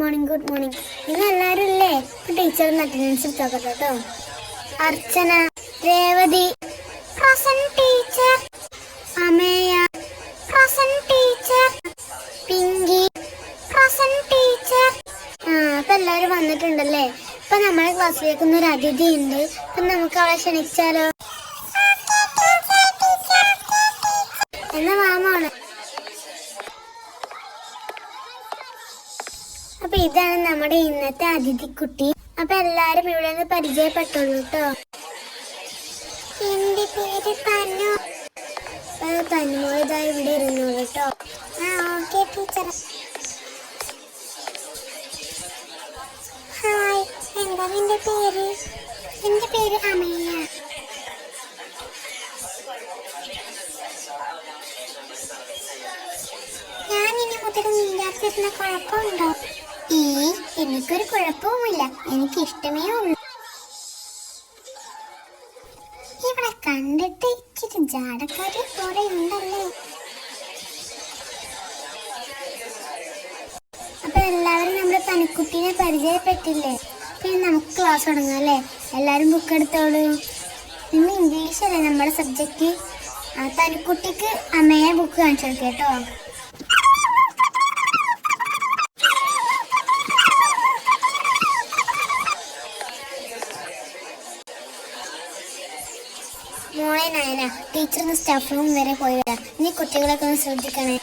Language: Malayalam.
Morning good morning. നിങ്ങൾ എല്ലാവരും ഇല്ലേ? ടീച്ചറിന് അറ്റൻഡൻസ് എടുത്തോട്ടെ കേട്ടോ. Archana, Revathi present teacher, Ameya present teacher, Pinky present teacher. അപ്പൊ എല്ലാവരും വന്നിട്ടുണ്ടല്ലേ. ഇപ്പൊ നമ്മുടെ ക്ലാസ്സിലേക്ക് ഒരു അതിഥി ഉണ്ട്. അപ്പൊ നമുക്ക് അവളെ ക്ഷണിച്ചാലോ? എന്നാ മാമാണ്. അപ്പൊ ഇതാണ് നമ്മുടെ ഇന്നത്തെ അതിഥിക്കുട്ടി. അപ്പൊ എല്ലാരും ഇവിടെ നിന്ന് പരിചയപ്പെട്ടോളൂ കേട്ടോ. എന്റെ പേര് തന്നു. തന്നുമോളിതാ ഇവിടെ ഇരുന്നോളൂ കേട്ടോ. Okay teacher. ഹായ്, എന്താ നിന്റെ പേര്? എന്റെ പേര് അമേയ. ഞാൻ ഇനി മുതൽ നീരാത്തിരുന്ന കുഴപ്പമുണ്ടോ? എനിക്കൊരു കുഴപ്പവുമില്ല, എനിക്ക് ഇഷ്ടമേ ഉള്ളൂ. ഇവിടെ കണ്ടിട്ട് ഇച്ചിരി ജാടക്കാരി പോലെ ഉണ്ടല്ലേ. അപ്പൊ എല്ലാവരും നമ്മുടെ തനിക്കുട്ടീനെ പരിചയപ്പെട്ടില്ലേ. പിന്നെ നമുക്ക് ക്ലാസ് തുടങ്ങാം അല്ലേ. എല്ലാരും ബുക്ക് എടുത്തോളൂ. ഇന്ന് ഇംഗ്ലീഷ് അല്ലേ നമ്മുടെ സബ്ജക്റ്റ്. തനിക്കുട്ടിക്ക് അമ്മയെ ബുക്ക് കാണിച്ചു കൊടുക്കാം കേട്ടോ. മോളെ നയന, ടീച്ചറിന് സ്റ്റാഫ് റൂം വരെ പോയി വരാം. ഇനി കുട്ടികളൊക്കെ ഒന്ന് ശ്രദ്ധിക്കണേ.